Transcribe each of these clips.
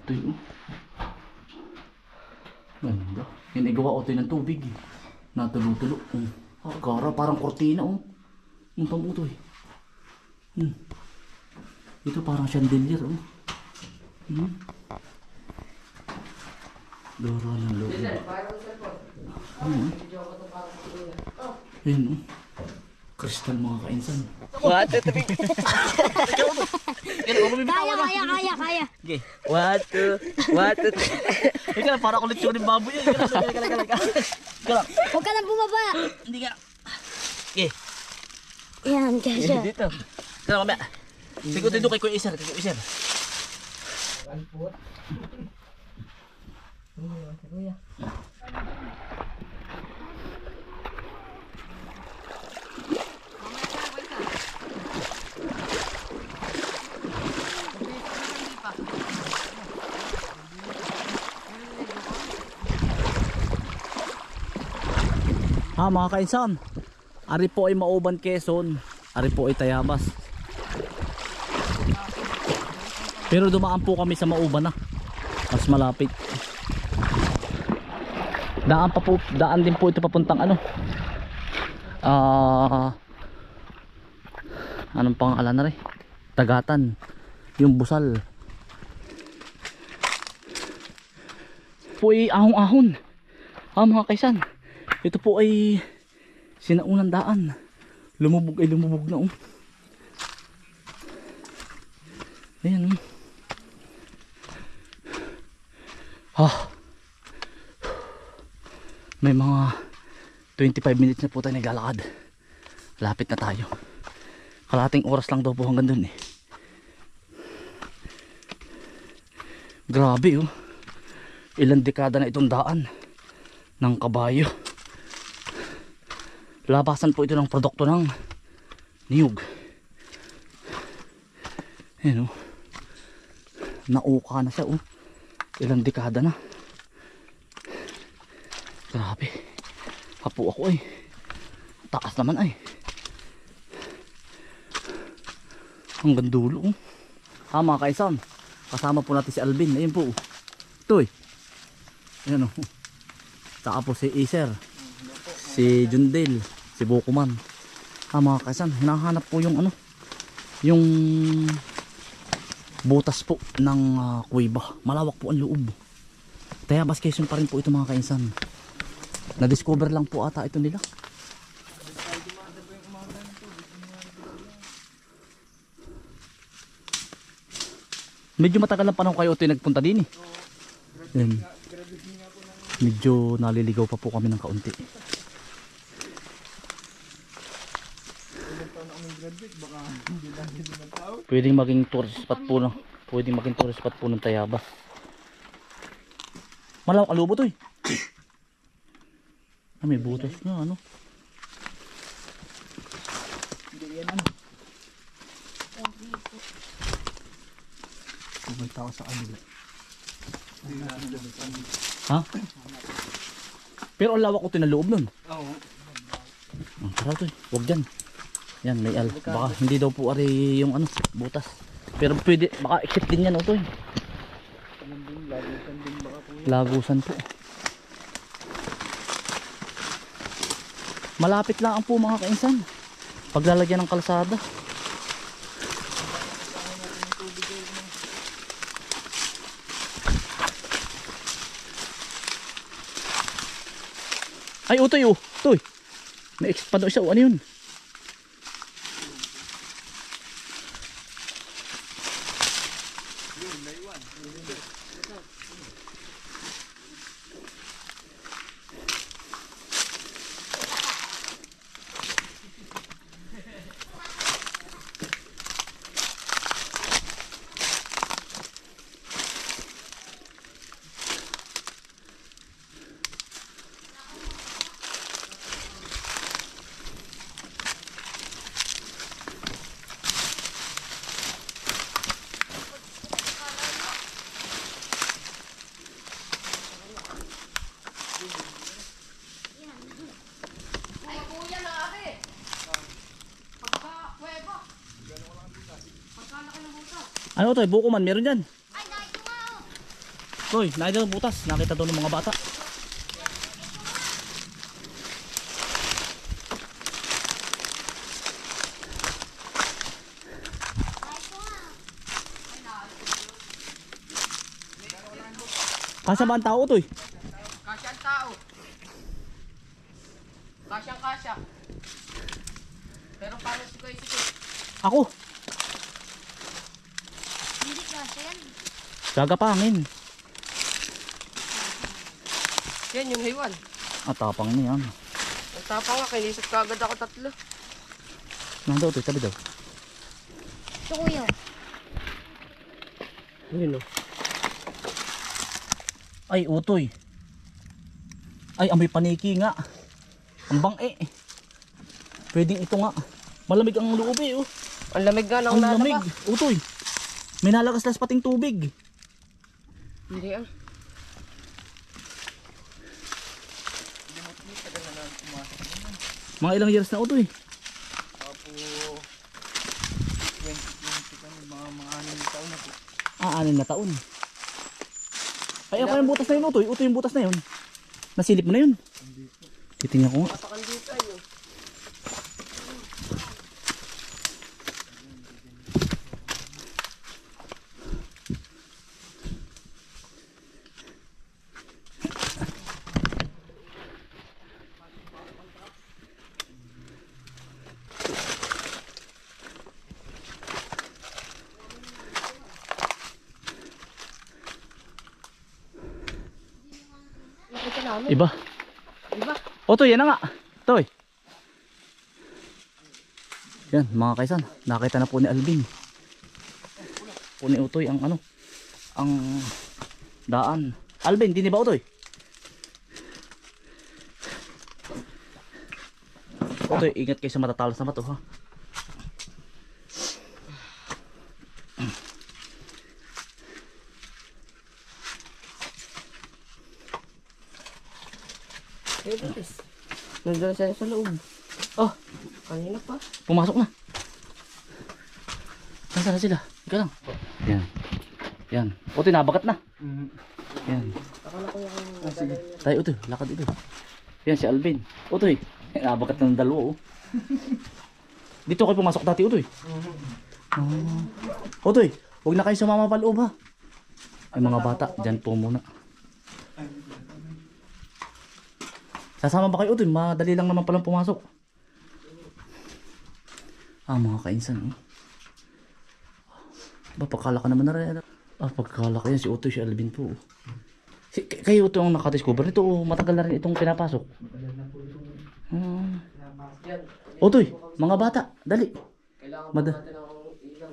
Ito yun. Ganda. Hinigawa ko tayo ng tubig eh. Natulo-tulo. Gara, parang kortina oh. Yung pamutoy. Ito parang chandelier oh. Gara ng loob. Ayun oh. Kristal mga kainsan. What? Kaya. Okay. What? Ika lang, para kulit yung baboy yan. Ika lang. Huwag ka lang bumaba. Hindi ka. Okay. Yan, kasya. Dito. Ika lang mamaya. Sigutin doon kay Kuya Iser. Mga kainsan, ari po ay Mauban, Quezon, ari po ay Tayabas. Pero dumaan po kami sa Mauban na, mas malapit. Daan din po ito papuntang anong pangalan na rin? Tagatan, yung Busal. Po ay ahon-ahon. Mga kaisan, ito po ay sinaunang daan. Lumubog na oh. Ayan oh. May mga 25 minutes na po tayo naglalakad. Lapit na tayo. Kalating oras lang daw po hanggang dun eh. Grabe oh. Ilang dekada na itong daan ng kabayo. Labasan po ito ng produkto ng niyog. Ayan oh. Nauka na siya oh. Ilang dekada na. Grabe. Hapo ako ay. Taas naman ay. Hanggang dulo oh. Mga kaisan, kasama po natin si Alvin. Ayan po oh. Ito eh. Ayan oh. Saka po si Iser, si Jundel, si Bokuman. Mga kaisan, hinahanap po yung yung butas po ng kuweba. Malawak po ang loob. Tayabas Quezon pa rin po ito mga kaisan. Na-discover lang po ata ito nila. Medyo matagal lang panahon kayo ito nagpunta din eh. Yan. Medyo naliligaw pa po kami ng kaunti. Pwedeng maging tourist spot po ng Tayabas. Malawak ang lobo to eh. May butas nga Hindi yan may tao sa kanila. Ha? Pero ang lawak ko tinaloob nun. Oo. Ang tara to eh. Huwag dyan. Yan may baka hindi daw po ari yung butas. Pero pwede, baka exit din yan to eh. Lagusan po. Malapit lang po mga kainsan. Paglalagyan ng kalsada. Ay, utoy oh. Utoy. May expand daw siya. Ano yun? Ano to? Buko man, meron dyan. Ay, dahil ko nga oh. Toy, nakita ng butas. Nakita doon ng mga bata. Kasa ba ang tao, Toy? Kasya ang tao. Kasyang kasya. Pero paano si Kuya Siko? Ako. Hindi kasi yan. Gagapangin. Yan yung hiwan. Tapang niya. Ang tapang nga, kinisip ka agad ako 3. Nang daw, Toy, tabi daw. Ito kuya. Yun o. Ay, utoy. Ay, amoy paniki nga. Ang bang Pwedeng ito nga. Malamig ang loob oh. Ang lamig nga ng Ang lamig. nalabas. Utoy. May nalagas-las pating tubig. Hindi ah. Mga ilang years na utoy. Apo 2020 kami, mga 6 na taon na po. 6 na taon. Ay, ako yung butas na yun, utoy. Utoy yung butas na yun. Nasilip mo na yun. Titingnan ko nga. Patakan dito yun. Nakita namin. Iba. Diba? Utoy, yan na nga. Toy. Yan, mga kaisan. Nakita na po ni Alvin. Po ni Utoy ang ano. Ang daan. Alvin, di ba Utoy? Utoy, ingat kayo sa matatalas na bato ha. Eh, guys. Nandun sila sa loob. Oh, Kanina pa. pumasok na. Nasaan na sila? Ika lang. Yan. Yan. Utoy, nabagat na. Yan. Akala ko yung Tayo Utoy, lakad ito. Yan si Alvin. Utoy, nabagat na ng dalawa oh. Dito kayo pumasok dati Utoy. Utoy, huwag na kayo sumama pa loob ha. Ay mga bata, dyan po muna. Sasama ba kayo Utoy? Madali lang naman palang pumasok. Mga kainsan Ba, pagkalaka naman na rin. Pagkalaka yan si Utoy, si Alvin po. Kayo ito ang nakadiscover nito matagal na rin itong pinapasok. Utoy, mga bata, dali. kailangan Mada- pa natin ng ilaw.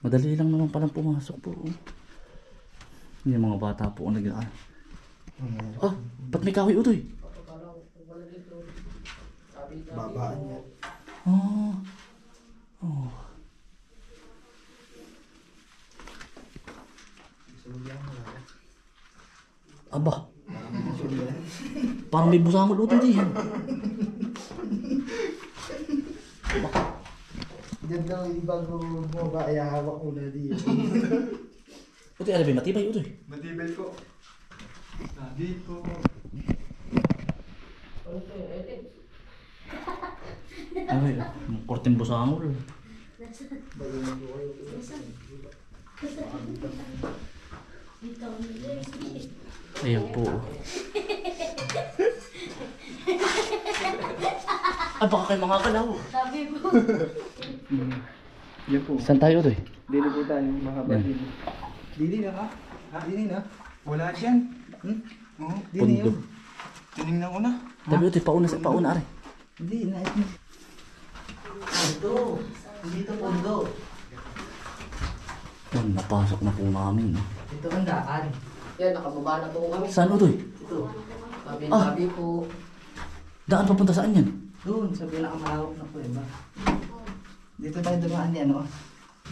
Madali lang naman palang pumasok po. Yung mga bata po ang nag ba't may kahoy Utoy? Babaan niya. Aba. Parang may busangol Utoy diyan. Diyan daw, bago bumaba, ay hawak mo na diyan. Utoy, alam ba matibay Utoy? Matibay ko. Dito. Ay, korteng busangol. Ayan po. Ay, baka kayo mga kalaw. Sabi mo. Yan po. Saan tayo Utoy? Dili po tayo, mahaba Yan. dili. Dili na ka? Dili na? Wala dyan. Oo, dili Pundo. yun. Tinignan ko na. Tabi Utoy, pauna are. Hindi, nais mo. Ito. Dito pundo. Yan, napasok na po namin. Ito ang daan. Yan, nakababa na po kami. Saan Utoy? Ito. Tabi-tabi po. Daan papunta saan yan? Doon, sa pinakamahawak na kuweba. Dito tayo dumaan yan, oh.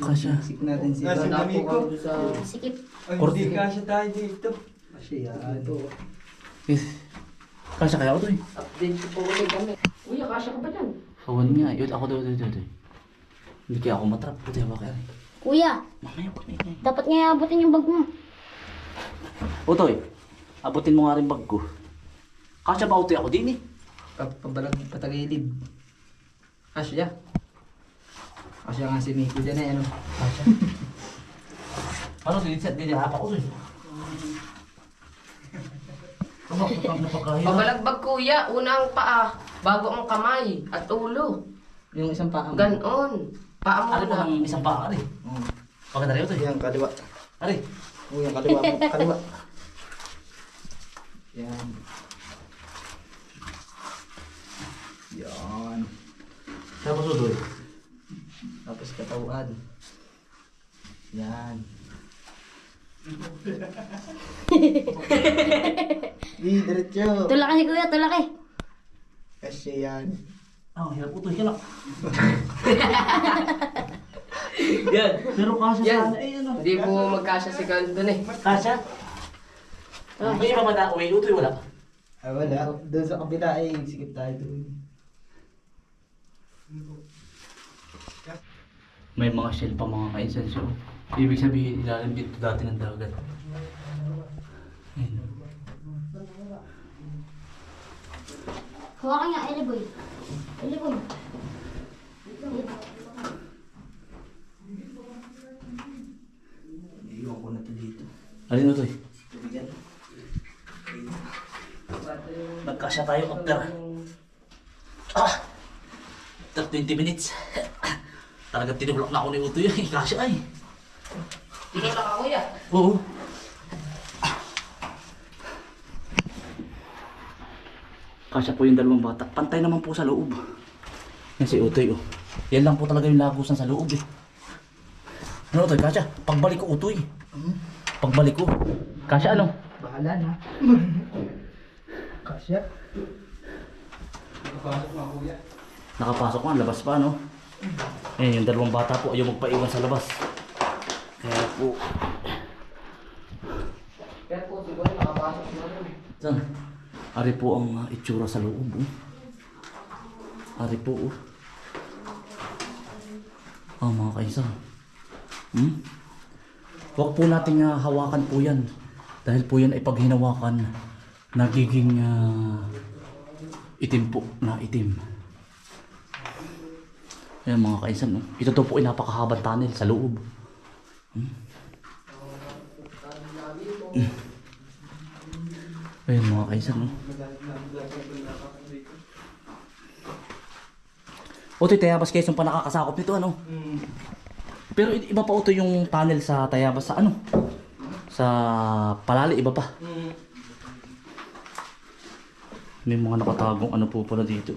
Kasya. Sik natin si Wala po kami sa... Sikip. Korte. kasya tayo dito. Kasya yan. Yes. Kasya kaya Utoy? Update po ulit kami. Uy, akasya ka ba dyan? Kawan nga. Yun, ako doon. Hindi kaya ako matrap. Utoy, baka rin. Kuya, Mamaya, huwag na yun. dapat nga abutin yung bag mo. Utoy, abutin mo nga rin bag ko. Kasya ba utoy ako din eh? Pabalag patagilid. Asya. Asya nga si Miko dyan eh, ano? Asya. Ano, dinihapa ko utoy. Ano, napakahirap. Pabalagbag kuya, unang paa, bago ang kamay at ulo. Yung isang paa mo. Ganon. Paa mo Ano po na. ng isang paa, ari? Oo. Pagkanda rin utoy. Yung kaliwa. Ari, Yung kaliwa mo. Kaliwa. Yan. Yan. tapos utoy. Tapos katawan. Yan. Di, diretso. Tulaki kuya, tulaki. Kasi yan. Ah, hirap utoy, kalak. Yan. Pero kasya Yan. sana eh, ano? Hindi po magkasya si Carl dun eh. Kasya? May iba ba na uwi utoy, wala? Ah, wala. Doon sa kabila ay sikip tayo doon. May mga shell pa mga ka-insenso. Ibig sabihin, ilalim dito dati ng dagat. Ayun. Hawakan nga, Eliboy. Eliboy. Iiwan ko na ito dito. Alin utoy? Tubigan. Nagkasya tayo after after 20 minutes. Talagang tinulak na ako ni Utoy. Kasya ay. Tinulak ka kuya. Oo. Kasya po yung dalawang bata. Pantay naman po sa loob. Yan si Utoy oh. Yan lang po talaga yung lagusan sa loob eh. Ano Utoy? Kasya? Pagbalik ko Utoy. Pagbalik ko. Kasya ano? Bahala na. Kasya. Nakapasok nga, labas pa no? Eh, yung dalawang bata po ayaw magpaiwan sa labas. Kaya po, Kaya po siguro nakapasok na rin. saan? Ari po ang itsura sa loob. Oh. Ari po. Oh. Ah, mga kaisa. Huwag po nating hawakan po yan. Dahil po yan ay pag hinawakan, nagiging itim po na itim. Ayan mga kaisan, no? Ito to po ay napakahabang tunnel sa loob. Ayan mga kaisan, no? O ito Tayabas Quezon pa nakakasakop nito, ano? Pero iba pa ito yung tunnel sa Tayabas sa ano? Sa Palali, iba pa. May mga nakatagong ano po pala dito.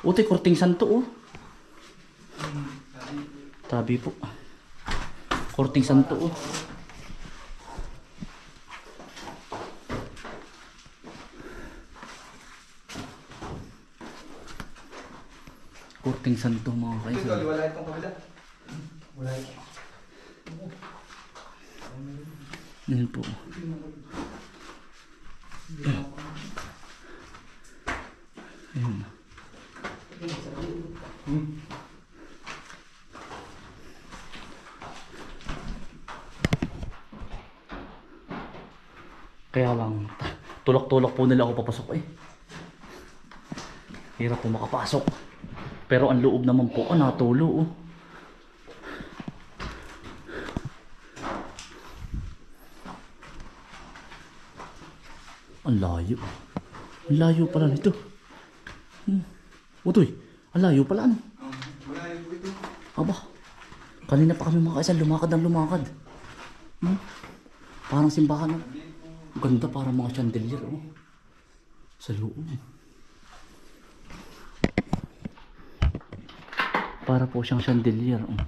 Utoy, Korting Santo oh. Tabi po. Korting Santo oh. Korting Santo mga kaisan. Wala itong kabila. Wala ito. Yan po. Ayun. Kaya lang, tulak-tulak po nila ako papasok eh. Hirap po makapasok. Pero ang loob naman po, natulo oh. Ang layo. Ang layo pala nito. Utoy, ang layo pala ano? Aba, kanina pa kami mga kaisan lumakad ng lumakad. Parang simbahan. Ganda, parang mga chandelier oh. Sa loob. Para po siyang chandelier oh.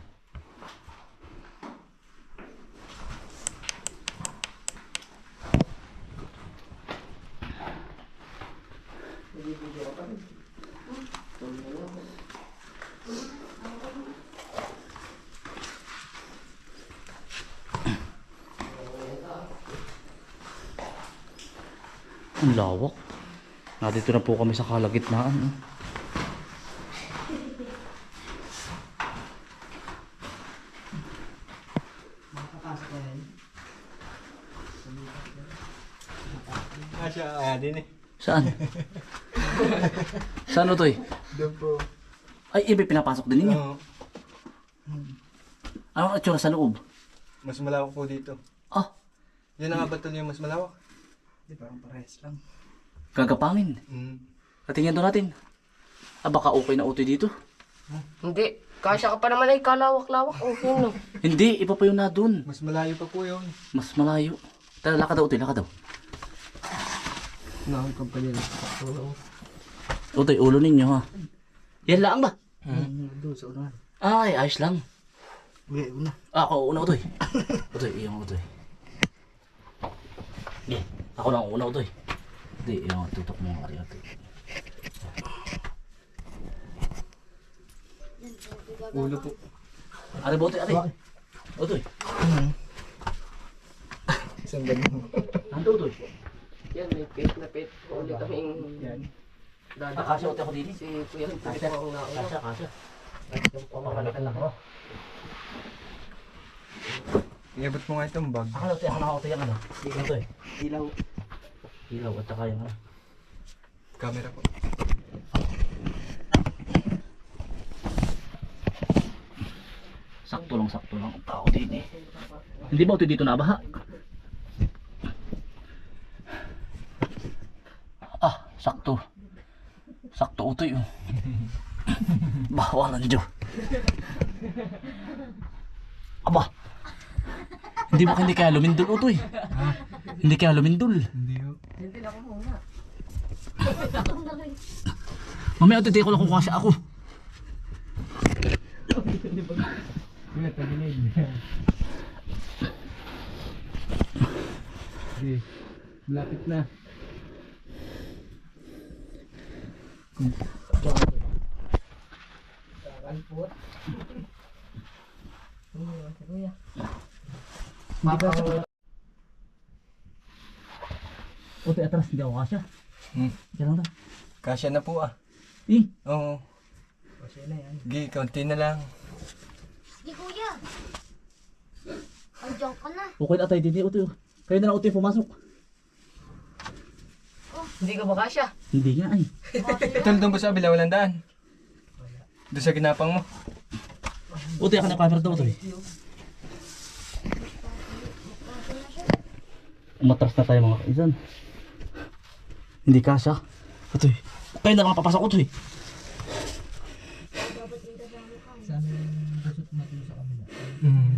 Ang lawak. Nandito na po kami sa kalagitnaan. Eh. Makakapasok na yan. siya din eh. Saan? Saan Utoy? Doon po. Ay, iba pinapasok din ninyo. Oo. Anong itsura sa loob? Mas malawak po dito. Ah, Yan ang abatol yung mas malawak. Di parang parehas lang. gagapangin. Katingin doon natin. Ah, baka okay na Utoy dito. Hindi. Kasya ka pa naman ay kalawak-lawak. Oh, yun, no. Hindi, iba pa yun na doon. Mas malayo pa po yun. Mas malayo. Tara, lakad daw Utoy, lakad daw. Nakakapag pa nila. Utoy, ulo ninyo ha. Yan lang ba? Doon sa unahan. Ay, ayos lang. Uy, una. Ah, ako una Utoy. Utoy, iyong Utoy. Hindi, ako lang una Utoy. Hindi, iyong tutok mo nga rin Utoy. Ulo po. Ari ba Utoy, ari? Utoy. Isang ganun. Ando Utoy. Yan, may pit na pit. Ulit kaming dada. Kasya Utoy ako din. Si Kuya Pit po ang nauna. Kasya. Pamamalitan lang ako. Iabot mo nga itong bag. Ako na Utoy, ako na Utoy yung ano. Utoy. Ilaw. Ilaw at saka yung ano. Camera po. Sakto lang ang tao din eh. Hindi ba Utoy dito nabaha? Ah, sakto. Sakto Utoy oh. Bawalan Diyo. Aba. Hindi kaya lumindol Utoy. Hindi kaya lumindol. Hindi po. Mamaya Utoy, ko lang kung kasya ako. Kuya, tagilid. Sige. Malapit na. Utoy, atras, hindi ako kasya. Diyan lang daw. Kasya na po ah. Eh, Oo. Sige, kaunti na lang. Sige kuya. Andiyan ka na. okay na tayo dito Utoy. Kayo na lang Utoy pumasok. Hindi ka ba kasya? Hindi nga ay. Ito doon ba sa kabila, walang daan? Doon sa ginapang mo. Utoy, ako na camera daw Utoy. Umatras na tayo mga kaisan. Hindi kasya. Utoy. Kayo na lang papasok Utoy.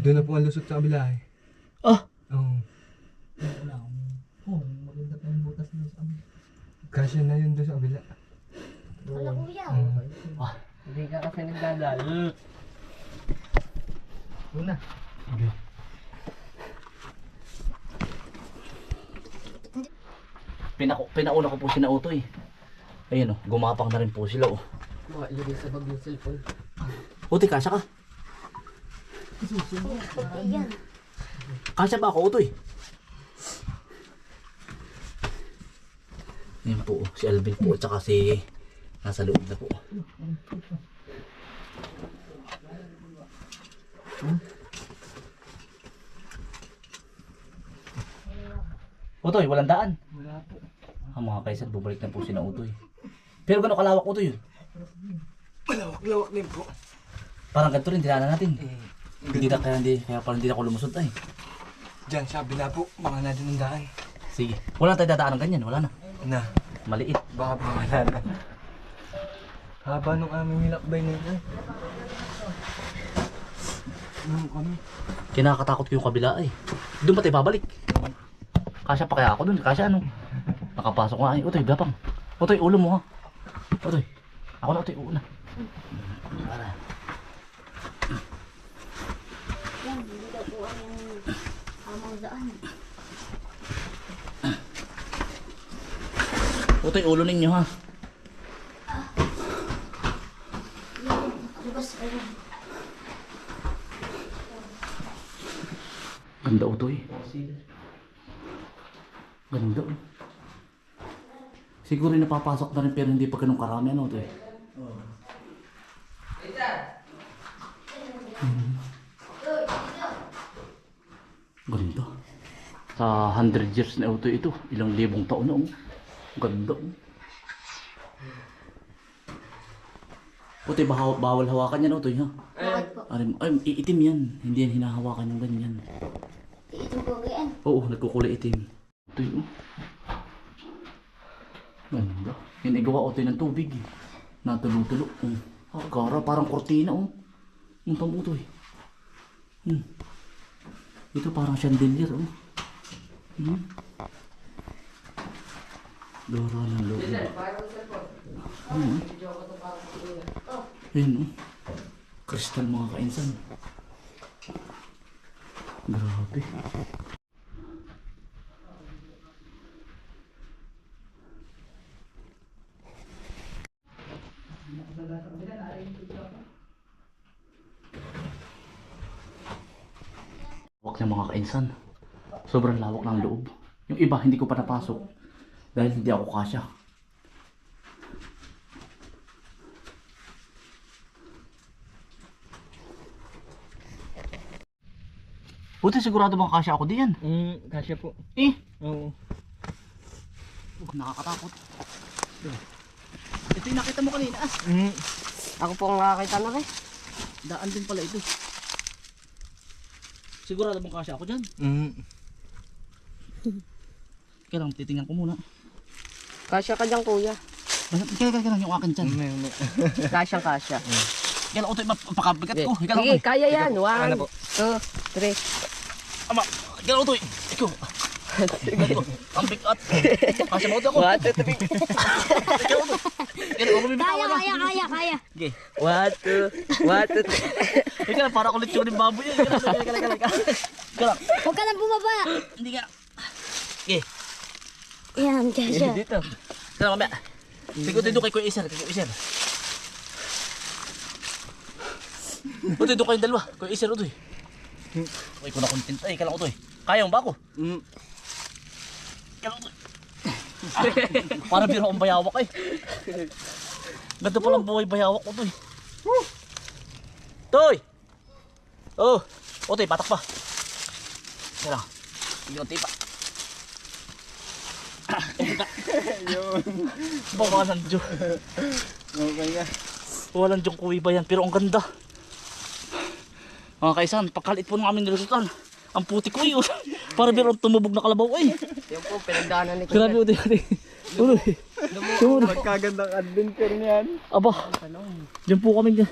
Doon na po ang lusot sa kabila eh. Ah, Oo. Kasya na yun doon sa kabila. Wala kuya. Hindi ka kasi nagdadal. Una. Pinauna ko po si Utoy. Ayun oh, gumapang na rin po sila oh. Makalagay sa bag yung cellphone. Utoy, kasya ka? Ayan. Kasya ba ako Utoy? Ayan po, si Alvin po at saka si nasa loob na po. Utoy, walang daan. Wala po. Ang mga kaisan, bubalik na po si Utoy. Pero gano'ng kalawak Utoy yun? Malawak-lawak din po. Parang ganito rin, dinaanan natin. Kaya parang hindi na ako lumusod ay. Diyan sa kabila po, baka na din ang daan. Sige, wala na tayo dadaanan ganyan, wala na. Na, Maliit. baka pa wala na. Haba nung aming nilakbay na yun. Kami. Kinakatakot ko yung kabila ay. Doon pa tayo babalik. Kasya pa kaya ako doon, kasya ano. Nakapasok nga ay, Utoy, gapang. Utoy, ulo mo ha. Utoy, ako na Utoy, una. Yan, hindi daw po ang amang daan. Utoy, ulo ninyo ha. Bukas ayun. Ganda Utoy. Ganda. Siguro napapasok na rin pero hindi pa ganun karami ano Utoy. Ganda. Sa 100 years na Utoy ito, ilang libong taon na oh. Ganda. Utoy, bawal hawakan yan, Utoy, ha? Bakit po? Ay, itim yan. Hindi yan hinahawakan yung ganyan. Iitin po yan. Oo, nagkukulay itim. Utoy, oh. Ganda. Yan igawa, Utoy, ng tubig. Natulo-tulo. Gara, parang kortina, oh. Yung pamutoy. Ito parang chandelier, oh. Dora ng loob. Ayun, oh. Kristal mga kainsan. Grabe. Lawak niya mga kainsan. Sobrang lawak ng loob. Yung iba hindi ko pa napasok dahil hindi ako kasya. Buti sigurado bang kasya ako diyan. Kasya po. Eh, Oo. nakakatakot. Ito yung nakita mo kanina. Ako po ang nakakita na rin. Daan din pala ito. Sigurado bang kasya ako diyan. Kaya lang, titingnan ko muna. Kasya ka dyan, kuya. Kaya lang yung akin dyan. Kasyang kasya. Kaya lang, Utoy, mapakabigat ko. Kaya lang, Sige, Utoy. kaya yan. 1, Ano po? 2, 3. Ama, kaya lang, Utoy. Ikaw. Ang bigat. Kasya mo, Utoy, ako. 1, 2, 3. Kaya lang, Utoy. Kaya lang, ako bibitawan. Kaya. Okay. 1, 2, 1, 2, 3. Kaya lang, para kulit yung baboy yan. Kaya lang. Kaya lang. Huwag ka nang bumaba. Hindi ka. Okay. Yan, kasya. Dito. Kaya lang, mamaya. Sige, Utoy, doon kay Kuya Iser. Utoy, doon kayong dalawa. Kuya Iser, Utoy. Okay, ko na content. Ay, kaya lang, Utoy. Kaya mo ba ako? Kaya lang, Utoy. Para biro akong bayawak eh. Ganda palang buhay bayawak, Utoy. Toy! Oh! Utoy, patak pa. Kaya lang. Hindi ko tipa. Walang Diyo. Okay nga. Walang Diyong kuwi ba yan? Pero ang ganda. Mga kaisan, pagkalit po ng aming nilusutan. Ang puti ko yun. Para biro tumubog na kalabaw eh. Yan po, pinagdaanan ni kuya. Grabe Utoy. Utoy. Magkagandang adventure niyan. Aba. Diyan po kami.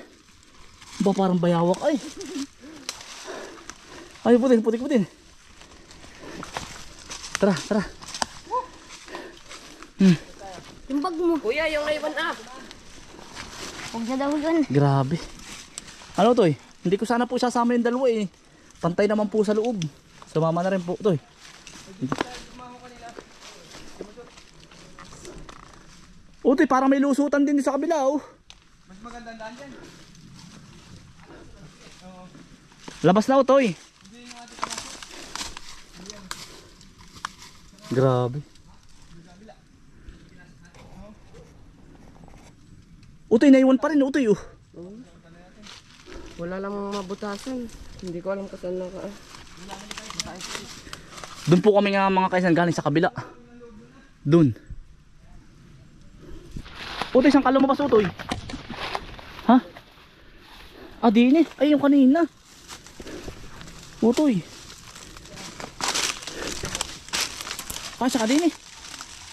Ba parang bayawak ay. Ay puti. Tara. Yung bag mo. Kuya, yung naiwan up. Huwag na daw yun. Grabe. Ano Toy? Hindi ko sana po sasama yung dalawa eh. Pantay naman po sa loob. Sumama na rin po Toy. Toy, parang may lusutan din sa kabila oh. Mas magandang daan dyan. Labas na Toy. Grabe. Utoy, naiwan pa rin Utoy oh. Wala lang mabutasan. Hindi ko alam kung saan lang ka. Doon po kami nga mga kaisan galing sa kabila. Doon. Utoy, saan ka lumabas Utoy? Ha? Ah, di ini. Ay, yung kanina. Utoy. Kasya ka din eh.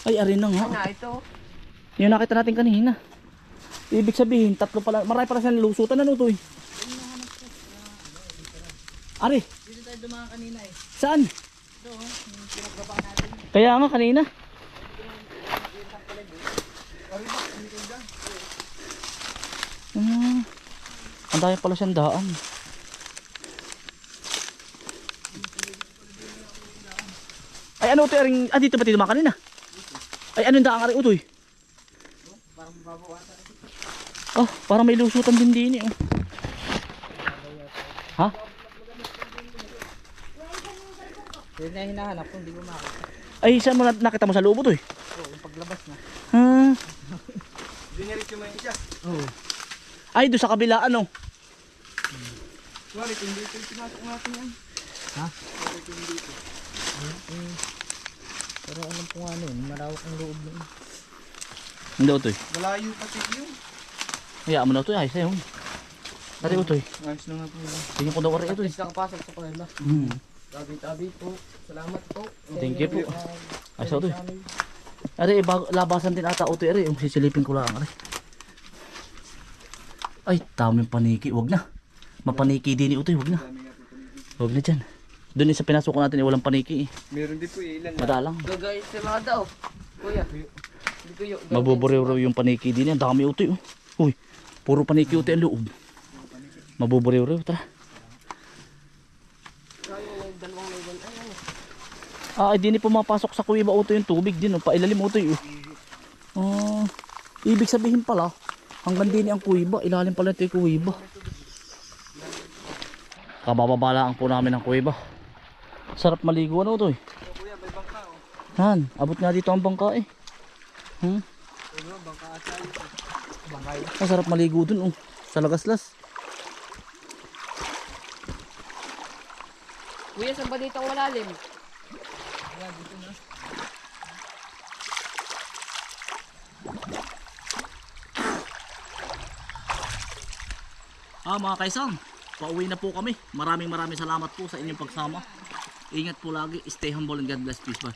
Ay, arin na nga. Na, ito. Yung nakita natin kanina. Ibig sabihin, tatlo pala. Marami pala siyang lusutan na Utoy. Ari. Dito tayo dumaan kanina eh. Saan? Doon. Kaya nga kanina. Ang dami pala siyang daan. Ay ano Utoy? Dito ba tayo dumaan kanina? Ay ano yung daan Ari Utoy? Oh, parang may lusutan din oh. Ha? Yun na hinahanap ko, hindi ko makita. Ay, saan mo nakita mo sa loob Utoy? Oo, paglabas na. Ha? Dinirit yung mga isa. Ay, doon sa kabila ano? Sorry, hindi ito yung pinasok natin yan. Ha? Sorry, hindi ito. Pero alam ko nga nun, malawak ang loob nun. Hindi utoy. Malayo pati yun. Hayaan mo na utoy. Ay, sa'yo. Ari utoy. Ayos na nga po yun. Tingin ko daw ari utoy. Please nakapasok sa kanila. Tabi-tabi po. Salamat po. Thank you po. Ay, sa utoy. Ari, labasan din ata utoy. Ari, sisilipin ko lang. Ari. Ay, tamang paniki. Wag na. Mapaniki din ni utoy. Wag na. Wag na dyan. Doon sa pinasok natin walang paniki. Meron din po ilan. Madalang. Gagay sa daw. Kuya. Hindi ko yun. Mabuburiw yung paniki din yan. Dami utoy. Oh. Uy, puro paniki utoy ang loob. Mabuburiw. Tara. Dalawang laygan. Ayan. Ay, di ni pumapasok sa kuwiba utoy yung tubig din. Pailalim utoy. Ibig sabihin pala, hanggang din ang kuwiba. Ilalim pala ito yung kuwiba. Kabababalaan po namin ang kuwiba. Sarap maligo ano utoy. Kuya, may bangka oh. Han, abot nga dito ang bangka eh. Bangka ata yun. Bangkay. Masarap maligo dun oh. Sa lagaslas. Kuya, saan ba dito ang malalim? Mga kaisan, pauwi na po kami. Maraming salamat po sa inyong pagsama. Ingat po lagi. Stay humble and God bless. Peace. Bye.